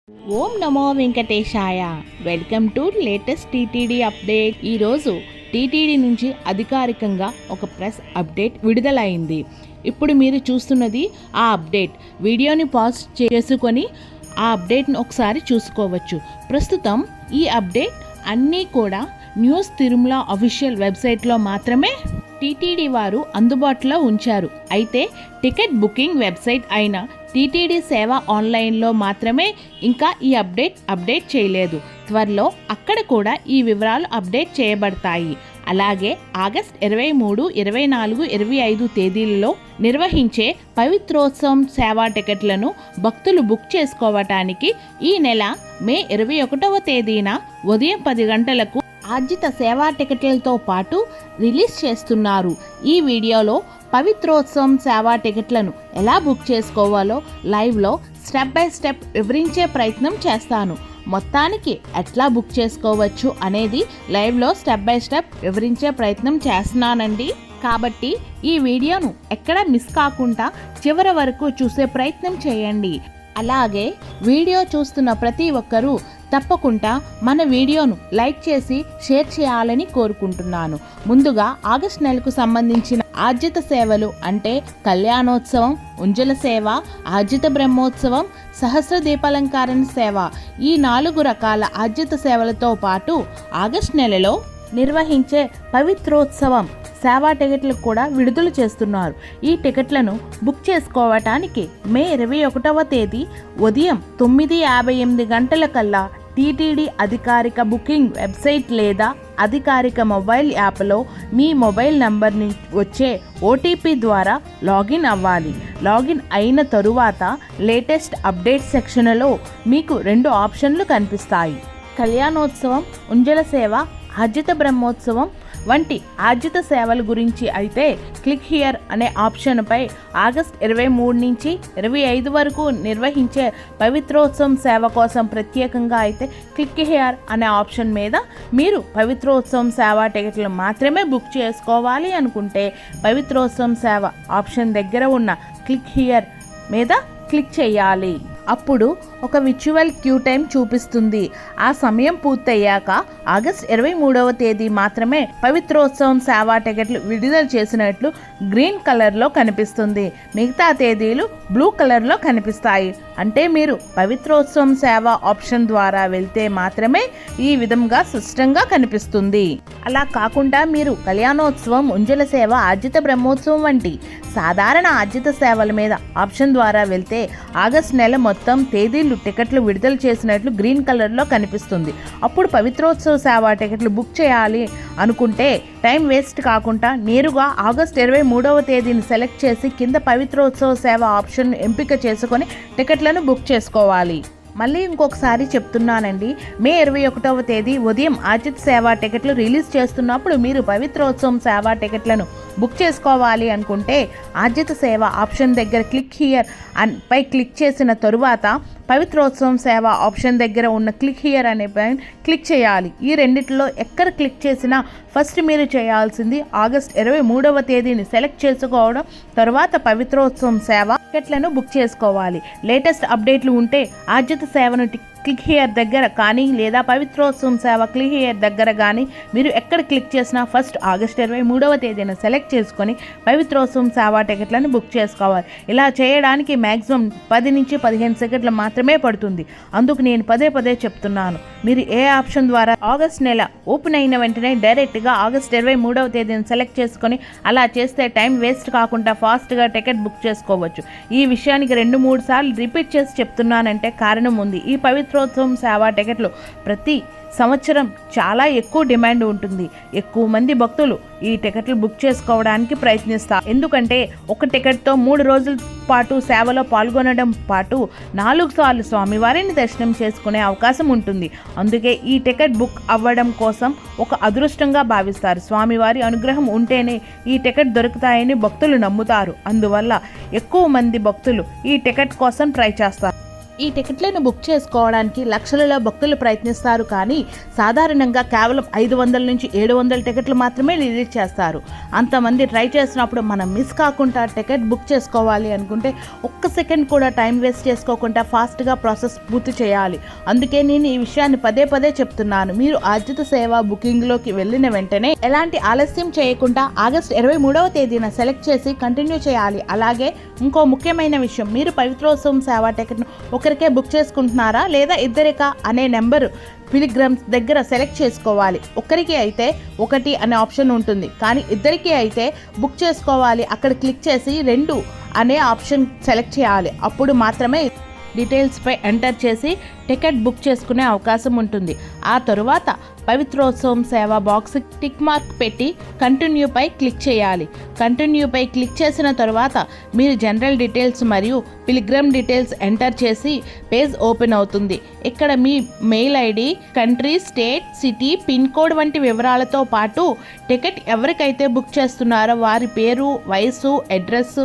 Om Namo Venkatesaya. Welcome to latest TTD update. ఈరోజు TTD నుంచి అధికారికంగా ఒక ప్రెస్ అప్డేట్ విడుదలైంది. ఇప్పుడు మీరు చూస్తున్నది ఆ అప్డేట్. వీడియోని పాజ్ చేసుకొని ఆ అప్డేట్ను ఒకసారి చూసుకోవచ్చు. ప్రస్తుతం ఈ అప్డేట్ అన్నీ కూడా న్యూస్ తిరుమల అఫీషియల్ వెబ్సైట్లో మాత్రమే టీటీడీ వారు అందుబాటులో ఉంచారు. అయితే టికెట్ బుకింగ్ వెబ్సైట్ అయిన టీటీడీ సేవ ఆన్లైన్లో మాత్రమే ఇంకా ఈ అప్డేట్ చేయలేదు. త్వరలో అక్కడ కూడా ఈ వివరాలు అప్డేట్ చేయబడతాయి. అలాగే ఆగస్ట్ 23, 24, 25 తేదీలలో నిర్వహించే పవిత్రోత్సవం సేవా టికెట్లను భక్తులు బుక్ చేసుకోవటానికి ఈ నెల మే 21వ తేదీన ఉదయం 10 గంటలకు ఆర్జిత సేవా టికెట్లతో పాటు రిలీజ్ చేస్తున్నారు. ఈ వీడియోలో పవిత్రోత్సవం సేవా టికెట్లను ఎలా బుక్ చేసుకోవాలో లైవ్లో స్టెప్ బై స్టెప్ వివరించే ప్రయత్నం చేస్తాను. మొత్తానికి ఎట్లా బుక్ చేసుకోవచ్చు అనేది లైవ్లో స్టెప్ బై స్టెప్ వివరించే ప్రయత్నం చేస్తున్నానండి. కాబట్టి ఈ వీడియోను ఎక్కడ మిస్ కాకుండా చివరి వరకు చూసే ప్రయత్నం చేయండి. అలాగే వీడియో చూస్తున్న ప్రతి ఒక్కరూ తప్పకుండా మన వీడియోను లైక్ చేసి షేర్ చేయాలని కోరుకుంటున్నాను. ముందుగా ఆగస్ట్ నెలకు సంబంధించిన ఆర్జిత సేవలు అంటే కళ్యాణోత్సవం, ఉంజల సేవ, ఆర్జిత బ్రహ్మోత్సవం, సహస్ర దీపాలంకరణ సేవ, ఈ 4 రకాల ఆర్జిత సేవలతో పాటు ఆగస్ట్ నెలలో నిర్వహించే పవిత్రోత్సవం సేవా టికెట్లు కూడా విడుదల చేస్తున్నారు. ఈ టికెట్లను బుక్ చేసుకోవటానికి మే 21వ తేదీ ఉదయం 9:58 గంటలకల్లా టీటీడీ అధికారిక బుకింగ్ వెబ్సైట్ లేదా అధికారిక మొబైల్ యాప్లో మీ మొబైల్ నంబర్ నుంచి వచ్చే ఓటీపీ ద్వారా లాగిన్ అవ్వాలి. లాగిన్ అయిన తరువాత లేటెస్ట్ అప్డేట్ సెక్షన్లో మీకు 2 ఆప్షన్లు కనిపిస్తాయి. కళ్యాణోత్సవం, ఉంజల సేవ, ఆర్జిత బ్రహ్మోత్సవం వంటి ఆర్జిత సేవల గురించి అయితే క్లిక్ హియర్ అనే ఆప్షన్పై ఆగస్ట్ 23 నుంచి 25 వరకు నిర్వహించే పవిత్రోత్సవం సేవ కోసం ప్రత్యేకంగా అయితే క్లిక్ హియర్ అనే ఆప్షన్ మీద మీరు పవిత్రోత్సవం సేవ టికెట్లు మాత్రమే బుక్ చేసుకోవాలి అనుకుంటే పవిత్రోత్సవం సేవ ఆప్షన్ దగ్గర ఉన్న క్లిక్ హియర్ మీద క్లిక్ చేయాలి. అప్పుడు ఒక విర్చువల్ క్యూ టైం చూపిస్తుంది. ఆ సమయం పూర్తయ్యాక ఆగస్ట్ 23వ తేదీ మాత్రమే పవిత్రోత్సవం సేవా టికెట్లు విడుదల చేసినట్లు గ్రీన్ కలర్లో కనిపిస్తుంది. మిగతా తేదీలు బ్లూ కలర్లో కనిపిస్తాయి. అంటే మీరు పవిత్రోత్సవం సేవ ఆప్షన్ ద్వారా వెళ్తే మాత్రమే ఈ విధంగా స్పష్టంగా కనిపిస్తుంది. అలా కాకుండా మీరు కళ్యాణోత్సవం, ఉంజల సేవ, ఆర్జిత బ్రహ్మోత్సవం వంటి సాధారణ ఆర్జిత సేవల మీద ఆప్షన్ ద్వారా వెళ్తే ఆగస్ట్ నెల మొత్తం తేదీలు టికెట్లు విడుదల చేసినట్లు గ్రీన్ కలర్లో కనిపిస్తుంది. అప్పుడు పవిత్రోత్సవ సేవా టికెట్లు బుక్ చేయాలి అనుకుంటే టైం వేస్ట్ కాకుండా నేరుగా ఆగస్ట్ 23వ తేదీని సెలెక్ట్ చేసి కింద పవిత్రోత్సవ సేవ ఆప్షన్ ఎంపిక చేసుకొని టికెట్లను బుక్ చేసుకోవాలి. మళ్ళీ ఇంకొకసారి చెప్తున్నానండి, మే 21వ తేదీ ఉదయం ఆర్జిత సేవా టికెట్లు రిలీజ్ చేస్తున్నప్పుడు మీరు పవిత్రోత్సవం సేవా టికెట్లను బుక్ చేసుకోవాలి అనుకుంటే ఆర్జిత సేవ ఆప్షన్ దగ్గర క్లిక్ హియర్ పై క్లిక్ చేసిన తరువాత పవిత్రోత్సవం సేవ ఆప్షన్ దగ్గర ఉన్న క్లిక్ హియర్ అనే పైన క్లిక్ చేయాలి. ఈ రెండిట్లో ఎక్కడ క్లిక్ చేసినా ఫస్ట్ మీరు చేయాల్సింది ఆగస్ట్ 23వ తేదీని సెలెక్ట్ చేసుకోవడం, తర్వాత పవిత్రోత్సవం సేవ టికెట్లను బుక్ చేసుకోవాలి. లేటెస్ట్ అప్డేట్లు ఉంటే ఆర్జిత సేవను క్లిక్ హియర్ దగ్గర కానీ లేదా పవిత్రోత్సవం సేవ క్లిక్ హియర్ దగ్గర కానీ మీరు ఎక్కడ క్లిక్ చేసినా ఫస్ట్ ఆగస్ట్ 23వ తేదీన సెలెక్ట్ చేసుకొని పవిత్రోత్సవం సేవా టికెట్లను బుక్ చేసుకోవాలి. ఇలా చేయడానికి మ్యాక్సిమం 10 నుంచి 15 సెకండ్లు మాత్రమే పడుతుంది. అందుకు నేను పదే చెప్తున్నాను, మీరు ఏ ఆప్షన్ ద్వారా ఆగస్ట్ నెల ఓపెన్ అయిన వెంటనే డైరెక్ట్గా ఆగస్ట్ 23వ తేదీని సెలెక్ట్ చేసుకొని అలా చేస్తే టైం వేస్ట్ కాకుండా ఫాస్ట్గా టికెట్ బుక్ చేసుకోవచ్చు. ఈ విషయానికి 2-3 సార్లు రిపీట్ చేసి చెప్తున్నానంటే కారణం ఉంది. ఈ పవిత్రోత్సవం సేవా టికెట్లు ప్రతి సంవత్సరం చాలా ఎక్కువ డిమాండ్ ఉంటుంది. ఎక్కువ మంది భక్తులు ఈ టికెట్లు బుక్ చేసుకోవడానికి ప్రయత్నిస్తారు. ఎందుకంటే ఒక టికెట్తో 3 రోజుల పాటు సేవలో పాల్గొనడం పాటు 4 సార్లు స్వామివారిని దర్శనం చేసుకునే అవకాశం ఉంటుంది. అందుకే ఈ టికెట్ బుక్ అవ్వడం కోసం ఒక అదృష్టంగా భావిస్తారు. స్వామివారి అనుగ్రహం ఉంటేనే ఈ టికెట్ దొరుకుతాయని భక్తులు నమ్ముతారు. అందువల్ల ఎక్కువ మంది భక్తులు ఈ టికెట్ కోసం ట్రై చేస్తారు. ఈ టికెట్లను బుక్ చేసుకోవడానికి లక్షలలో భక్తులు ప్రయత్నిస్తారు, కానీ సాధారణంగా కేవలం 500 నుంచి 700 టికెట్లు మాత్రమే రిలీజ్ చేస్తారు. అంతమంది ట్రై చేసినప్పుడు మనం మిస్ కాకుండా టికెట్ బుక్ చేసుకోవాలి అనుకుంటే ఒక్క సెకండ్ కూడా టైం వేస్ట్ చేసుకోకుండా ఫాస్ట్గా ప్రాసెస్ పూర్తి చేయాలి. అందుకే నేను ఈ విషయాన్ని పదే పదే చెప్తున్నాను. మీరు ఆర్జిత సేవ బుకింగ్లోకి వెళ్ళిన వెంటనే ఎలాంటి ఆలస్యం చేయకుండా ఆగస్టు 23వ తేదీన సెలెక్ట్ చేసి కంటిన్యూ చేయాలి. అలాగే ఇంకో ముఖ్యమైన విషయం, మీరు పవిత్రోత్సవం సేవా టికెట్ను ఒకరికే బుక్ చేసుకుంటున్నారా లేదా ఇద్దరికా అనే నెంబరు పిలిగ్రమ్స్ దగ్గర సెలెక్ట్ చేసుకోవాలి. ఒకరికి అయితే 1 అనే ఆప్షన్ ఉంటుంది, కానీ ఇద్దరికి అయితే బుక్ చేసుకోవాలి అక్కడ క్లిక్ చేసి 2 అనే ఆప్షన్ సెలెక్ట్ చేయాలి. అప్పుడు మాత్రమే డీటెయిల్స్పై ఎంటర్ చేసి టికెట్ బుక్ చేసుకునే అవకాశం ఉంటుంది. ఆ తరువాత పవిత్రోత్సవం సేవ బాక్స్ టిక్ మార్క్ పెట్టి కంటిన్యూపై క్లిక్ చేయాలి. కంటిన్యూపై క్లిక్ చేసిన తరువాత మీరు జనరల్ డీటెయిల్స్ మరియు పిలిగ్రమ్ డీటెయిల్స్ ఎంటర్ చేసి పేజ్ ఓపెన్ అవుతుంది. ఇక్కడ మీ mail ID, country, state, city, pin code వంటి వివరాలతో పాటు టికెట్ ఎవరికైతే బుక్ చేస్తున్నారో వారి పేరు, వయసు, అడ్రస్,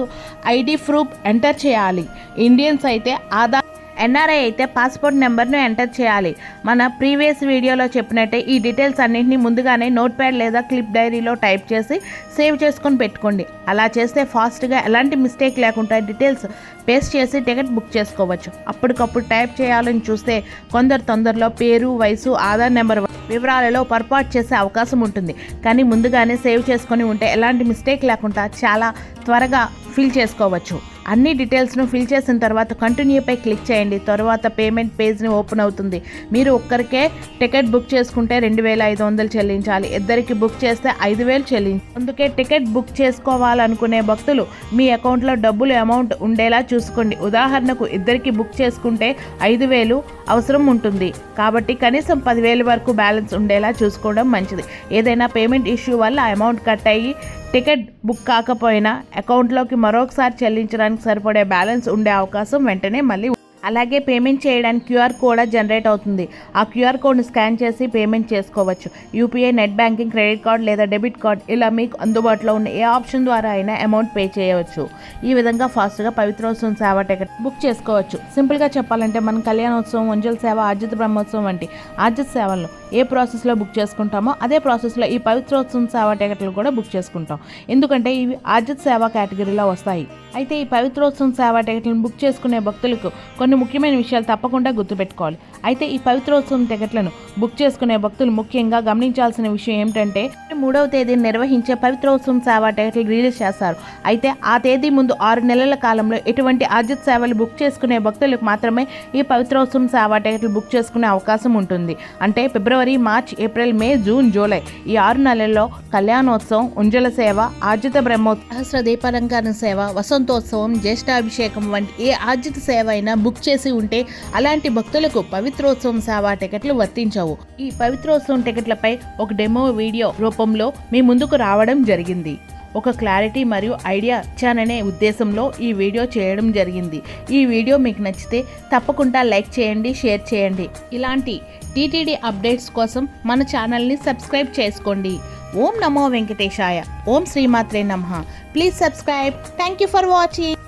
ఐడి ప్రూఫ్ ఎంటర్ చేయాలి. ఇండియన్స్ అయితే ఆధార్, ఎన్ఆర్ఐ అయితే పాస్పోర్ట్ నెంబర్ను ఎంటర్ చేయాలి. మన ప్రీవియస్ వీడియోలో చెప్పినట్టే ఈ డీటెయిల్స్ అన్నింటినీ ముందుగానే నోట్ ప్యాడ్ లేదా క్లిప్ డైరీలో టైప్ చేసి సేవ్ చేసుకొని పెట్టుకోండి. అలా చేస్తే ఫాస్ట్గా ఎలాంటి మిస్టేక్ లేకుండా డీటెయిల్స్ పేస్ట్ చేసి టికెట్ బుక్ చేసుకోవచ్చు. అప్పటికప్పుడు టైప్ చేయాలని చూస్తే కొందరు తొందరలో పేరు, వయసు, ఆధార్ నెంబర్ వివరాలలో పొరపాటు చేసే అవకాశం ఉంటుంది. కానీ ముందుగానే సేవ్ చేసుకొని ఉంటే ఎలాంటి మిస్టేక్ లేకుండా చాలా త్వరగా ఫిల్ చేసుకోవచ్చు. అన్ని డీటెయిల్స్ను ఫిల్ చేసిన తర్వాత కంటిన్యూపై క్లిక్ చేయండి. తర్వాత పేమెంట్ పేజ్ని ఓపెన్ అవుతుంది. మీరు ఒక్కరికే టికెట్ బుక్ చేసుకుంటే 2500 చెల్లించాలి. ఇద్దరికి బుక్ చేస్తే 5000 చెల్లించాలి. అందుకే టికెట్ బుక్ చేసుకోవాలనుకునే భక్తులు మీ అకౌంట్లో డబ్బులు అమౌంట్ ఉండేలా చూసుకోండి. ఉదాహరణకు ఇద్దరికి బుక్ చేసుకుంటే 5000 అవసరం ఉంటుంది కాబట్టి కనీసం 10,000 వరకు బ్యాలెన్స్ ఉండేలా చూసుకోవడం మంచిది. ఏదైనా పేమెంట్ ఇష్యూ వల్ల అమౌంట్ కట్ అయ్యి టికెట్ బుక్ కాకపోయినా అకౌంట్లోకి మరొకసారి చెల్లించడానికి సరిపడే బ్యాలెన్స్ ఉండే అవకాశం వెంటనే మళ్ళీ. అలాగే పేమెంట్ చేయడానికి క్యూఆర్ కోడ్ జనరేట్ అవుతుంది. ఆ క్యూఆర్ కోడ్ని స్కాన్ చేసి పేమెంట్ చేసుకోవచ్చు. UPI, net banking, credit card లేదా డెబిట్ కార్డ్ ఇలా మీకు అందుబాటులో ఉన్న ఏ ఆప్షన్ ద్వారా అయినా అమౌంట్ పే చేయవచ్చు. ఈ విధంగా ఫాస్ట్గా పవిత్రోత్సవం సేవ టికెట్ బుక్ చేసుకోవచ్చు. సింపుల్గా చెప్పాలంటే మనం కళ్యాణోత్సవం, ఉంజల సేవ, ఆర్జిత బ్రహ్మోత్సవం వంటి ఆర్జిత సేవలను ఏ ప్రాసెస్లో బుక్ చేసుకుంటామో అదే ప్రాసెస్లో ఈ పవిత్రోత్సవం సేవ టికెట్లు కూడా బుక్ చేసుకుంటాం. ఎందుకంటే ఇవి ఆర్జిత సేవ కేటగిరీలో వస్తాయి. అయితే ఈ పవిత్రోత్సవం సేవ టికెట్లను బుక్ చేసుకునే భక్తులకు కొన్ని ముఖ్యమైన విషయాలు తప్పకుండా గుర్తుపెట్టుకోవాలి. అయితే ఈ పవిత్రోత్సవం టికెట్లను బుక్ చేసుకునే భక్తులు ముఖ్యంగా గమనించాల్సిన విషయం ఏమిటంటే 3వ తేదీని నిర్వహించే పవిత్రోత్సవం సేవ టికెట్లు రిలీజ్ చేస్తారు. అయితే ఆ తేదీ ముందు 6 నెలల కాలంలో ఎటువంటి ఆర్జిత సేవలు బుక్ చేసుకునే భక్తులకు మాత్రమే ఈ పవిత్రోత్సవం సేవ టికెట్లు బుక్ చేసుకునే అవకాశం ఉంటుంది. అంటే ఫిబ్రవరి, మార్చ్, ఏప్రిల్, మే, జూన్, జూలై ఈ 6 నెలల్లో కళ్యాణోత్సవం, ఉంజల సేవ, ఆర్జిత బ్రహ్మోత్సవం, సహస్ర దీపాలంకరణ సేవ, వసంతోత్సవం, జ్యేష్ఠాభిషేకం వంటి ఏ ఆర్జిత సేవ అయినా బుక్ చేసి ఉంటే అలాంటి భక్తులకు పవిత్రోత్సవం సేవ టికెట్లు వర్తించవు. ఈ పవిత్రోత్సవం టికెట్లపై ఒక డెమో వీడియో రూపంలో మీ ముందుకు రావడం జరిగింది. ఒక క్లారిటీ మరియు ఐడియా ఇచ్చాననే ఉద్దేశంలో ఈ వీడియో చేయడం జరిగింది. ఈ వీడియో మీకు నచ్చితే తప్పకుండా లైక్ చేయండి, షేర్ చేయండి. ఇలాంటి టీటీడీ అప్డేట్స్ కోసం మన ఛానల్ని సబ్స్క్రైబ్ చేసుకోండి. ఓం నమో వెంకటేశాయ. ఓం శ్రీమాత్రే నమః. Please subscribe. Thank you for watching.